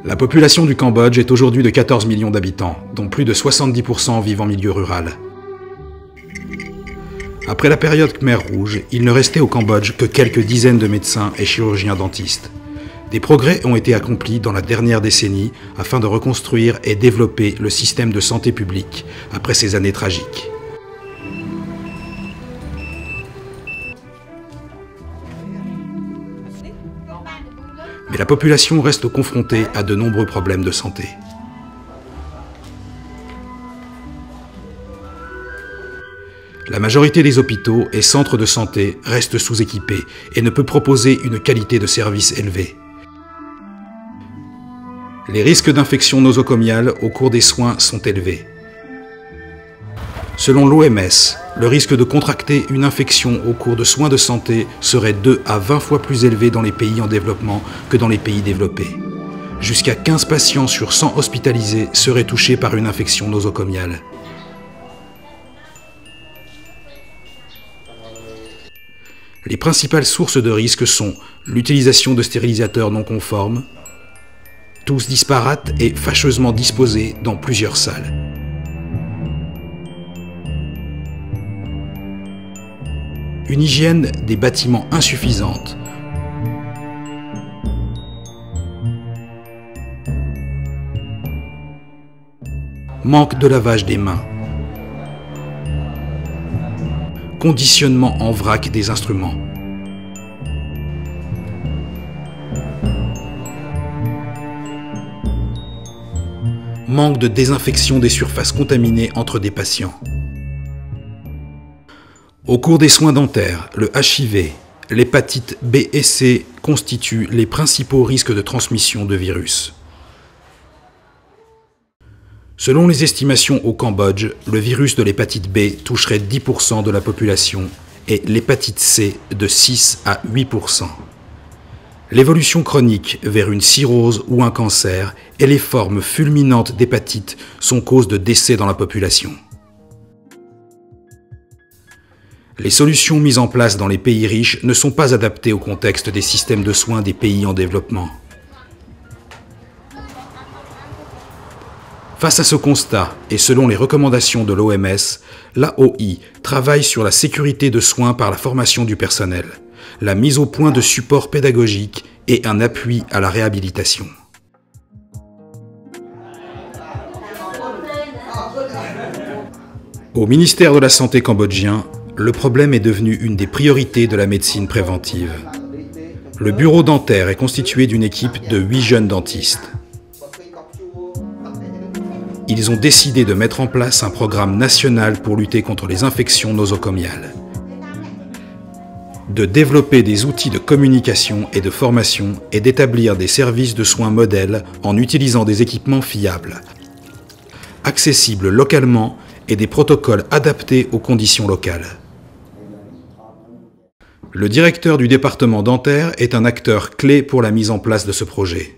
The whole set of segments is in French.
La population du Cambodge est aujourd'hui de 14 millions d'habitants, dont plus de 70% vivent en milieu rural. Après la période Khmer Rouge, il ne restait au Cambodge que quelques dizaines de médecins et chirurgiens dentistes. Des progrès ont été accomplis dans la dernière décennie afin de reconstruire et développer le système de santé publique après ces années tragiques. Mais la population reste confrontée à de nombreux problèmes de santé. La majorité des hôpitaux et centres de santé restent sous-équipés et ne peut proposer une qualité de service élevée. Les risques d'infection nosocomiale au cours des soins sont élevés. Selon l'OMS, le risque de contracter une infection au cours de soins de santé serait 2 à 20 fois plus élevé dans les pays en développement que dans les pays développés. Jusqu'à 15 patients sur 100 hospitalisés seraient touchés par une infection nosocomiale. Les principales sources de risque sont l'utilisation de stérilisateurs non conformes, tous disparates et fâcheusement disposés dans plusieurs salles. Une hygiène des bâtiments insuffisante. Manque de lavage des mains. Conditionnement en vrac des instruments. Manque de désinfection des surfaces contaminées entre des patients. Au cours des soins dentaires, le HIV, l'hépatite B et C constituent les principaux risques de transmission de virus. Selon les estimations au Cambodge, le virus de l'hépatite B toucherait 10% de la population et l'hépatite C de 6 à 8%. L'évolution chronique vers une cirrhose ou un cancer et les formes fulminantes d'hépatite sont cause de décès dans la population. Les solutions mises en place dans les pays riches ne sont pas adaptées au contexte des systèmes de soins des pays en développement. Face à ce constat, et selon les recommandations de l'OMS, l'AOI travaille sur la sécurité de soins par la formation du personnel, la mise au point de supports pédagogiques et un appui à la réhabilitation. Au ministère de la Santé cambodgien, le problème est devenu une des priorités de la médecine préventive. Le bureau dentaire est constitué d'une équipe de 8 jeunes dentistes. Ils ont décidé de mettre en place un programme national pour lutter contre les infections nosocomiales, de développer des outils de communication et de formation et d'établir des services de soins modèles en utilisant des équipements fiables, accessibles localement et des protocoles adaptés aux conditions locales. Le directeur du département dentaire est un acteur clé pour la mise en place de ce projet.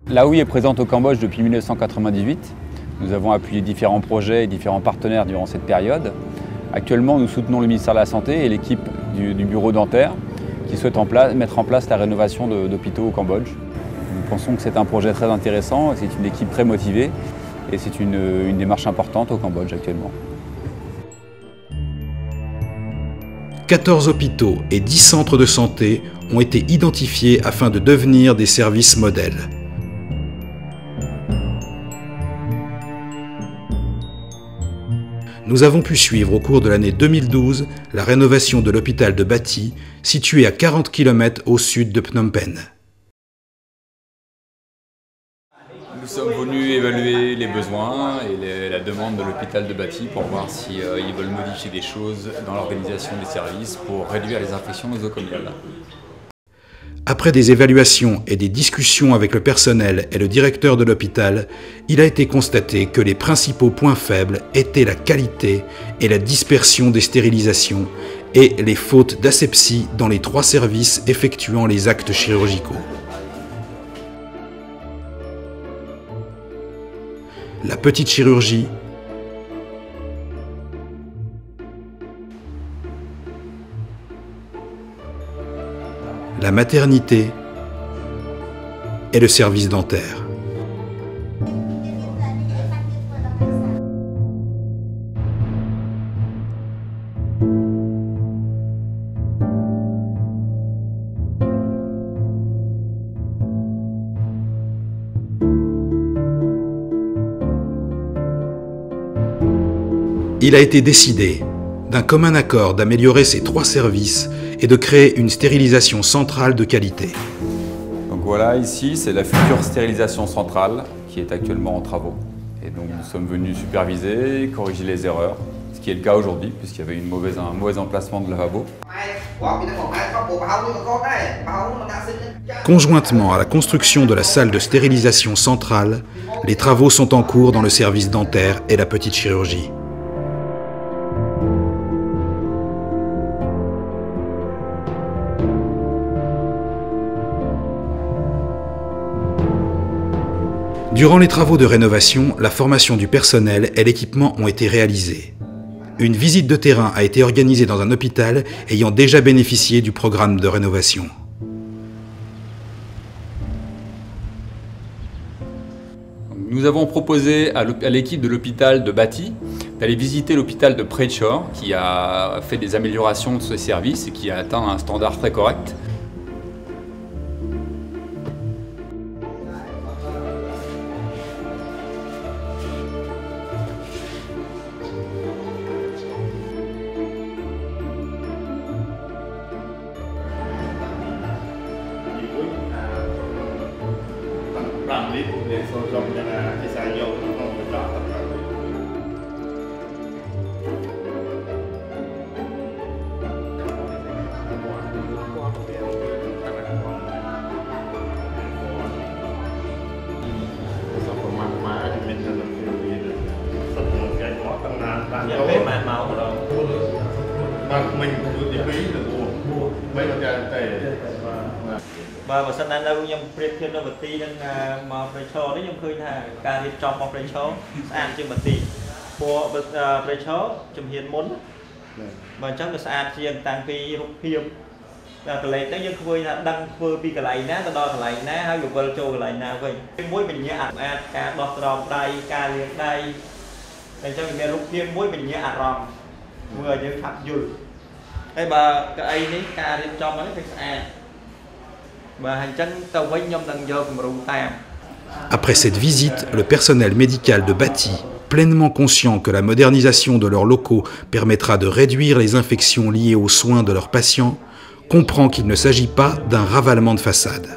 L'AOI est présente au Cambodge depuis 1998. Nous avons appuyé différents projets et différents partenaires durant cette période. Actuellement, nous soutenons le ministère de la Santé et l'équipe du bureau dentaire qui souhaite mettre en place la rénovation d'hôpitaux au Cambodge. Nous pensons que c'est un projet très intéressant, c'est une équipe très motivée et c'est une démarche importante au Cambodge actuellement. 14 hôpitaux et 10 centres de santé ont été identifiés afin de devenir des services modèles. Nous avons pu suivre au cours de l'année 2012 la rénovation de l'hôpital de Bati, situé à 40 km au sud de Phnom Penh. Nous sommes venus évaluer les besoins et la demande de l'hôpital de Bati pour voir s'ils veulent modifier des choses dans l'organisation des services pour réduire les infections nosocomiales. Après des évaluations et des discussions avec le personnel et le directeur de l'hôpital, il a été constaté que les principaux points faibles étaient la qualité et la dispersion des stérilisations et les fautes d'asepsie dans les 3 services effectuant les actes chirurgicaux. La petite chirurgie, la maternité et le service dentaire. Il a été décidé, d'un commun accord, d'améliorer ces 3 services et de créer une stérilisation centrale de qualité. Donc voilà, ici c'est la future stérilisation centrale qui est actuellement en travaux. Et donc nous sommes venus superviser, corriger les erreurs, ce qui est le cas aujourd'hui puisqu'il y avait un mauvais emplacement de lavabo. Conjointement à la construction de la salle de stérilisation centrale, les travaux sont en cours dans le service dentaire et la petite chirurgie. Durant les travaux de rénovation, la formation du personnel et l'équipement ont été réalisés. Une visite de terrain a été organisée dans un hôpital ayant déjà bénéficié du programme de rénovation. Nous avons proposé à l'équipe de l'hôpital de Bati d'aller visiter l'hôpital de Prechor qui a fait des améliorations de ses services et qui a atteint un standard très correct. Và sau này đâu nhầm Prep thêm đâu vật ti nên mà Prechor đấy nhầm khơi là ca đi trong một Prechor ăn trên vật ti của Prechor chấm hiền muốn mà chắc là ăn riêng tăng phi rục hiểm là cái này đấy nhưng khơi là đăng khơi pi cái này ná đo cái này ná hay dùng vơ châu cái này nào vậy cái muối mình nhẹ ăn ca đọt ròm đây ca liền đây để cho mình rục hiểm muối mình nhẹ ăn ròm vừa như phạt dùi cái bà cái ấy đấy ca đi trong ấy phải ăn. Après cette visite, le personnel médical de Bati, pleinement conscient que la modernisation de leurs locaux permettra de réduire les infections liées aux soins de leurs patients, comprend qu'il ne s'agit pas d'un ravalement de façade.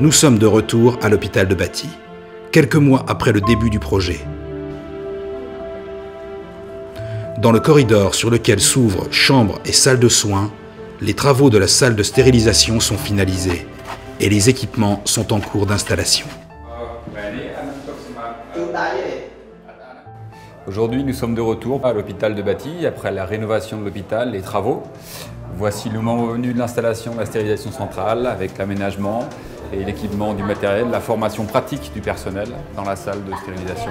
Nous sommes de retour à l'hôpital de Bati, quelques mois après le début du projet. Dans le corridor sur lequel s'ouvrent chambre et salle de soins, les travaux de la salle de stérilisation sont finalisés et les équipements sont en cours d'installation. Aujourd'hui, nous sommes de retour à l'hôpital de Bati, après la rénovation de l'hôpital, les travaux. Voici le moment venu de l'installation de la stérilisation centrale avec l'aménagement et l'équipement du matériel, la formation pratique du personnel dans la salle de stérilisation.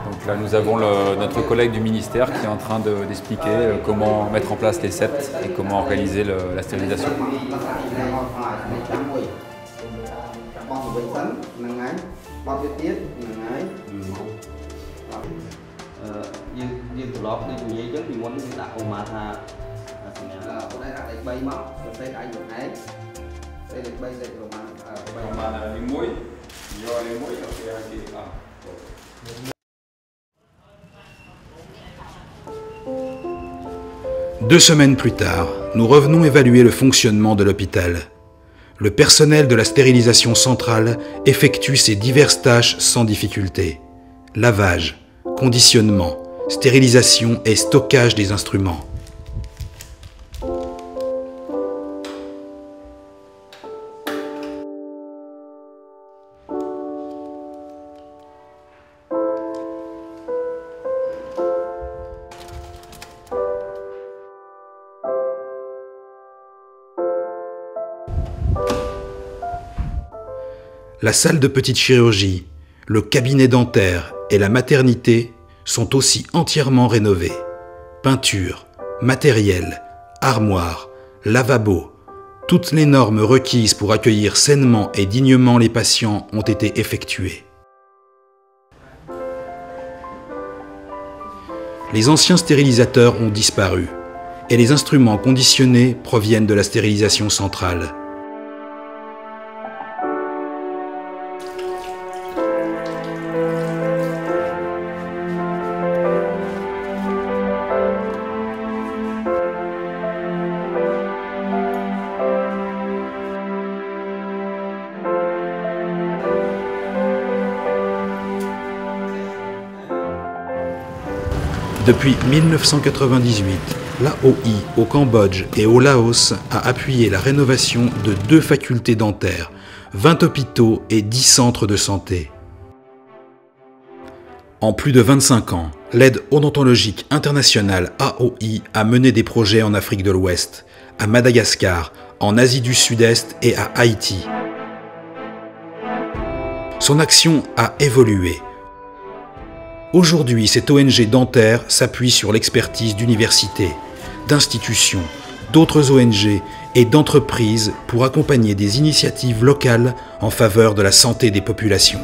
Donc là, nous avons notre collègue du ministère qui est en train d'expliquer comment mettre en place les sets et comment organiser la stérilisation. Deux semaines plus tard, nous revenons évaluer le fonctionnement de l'hôpital. Le personnel de la stérilisation centrale effectue ses diverses tâches sans difficulté. Lavage, conditionnement, stérilisation et stockage des instruments. La salle de petite chirurgie, le cabinet dentaire et la maternité sont aussi entièrement rénovés. Peinture, matériel, armoire, lavabo, toutes les normes requises pour accueillir sainement et dignement les patients ont été effectuées. Les anciens stérilisateurs ont disparu et les instruments conditionnés proviennent de la stérilisation centrale. Depuis 1998, l'AOI au Cambodge et au Laos a appuyé la rénovation de 2 facultés dentaires, 20 hôpitaux et 10 centres de santé. En plus de 25 ans, l'aide odontologique internationale AOI a mené des projets en Afrique de l'Ouest, à Madagascar, en Asie du Sud-Est et à Haïti. Son action a évolué. Aujourd'hui, cette ONG dentaire s'appuie sur l'expertise d'universités, d'institutions, d'autres ONG et d'entreprises pour accompagner des initiatives locales en faveur de la santé des populations.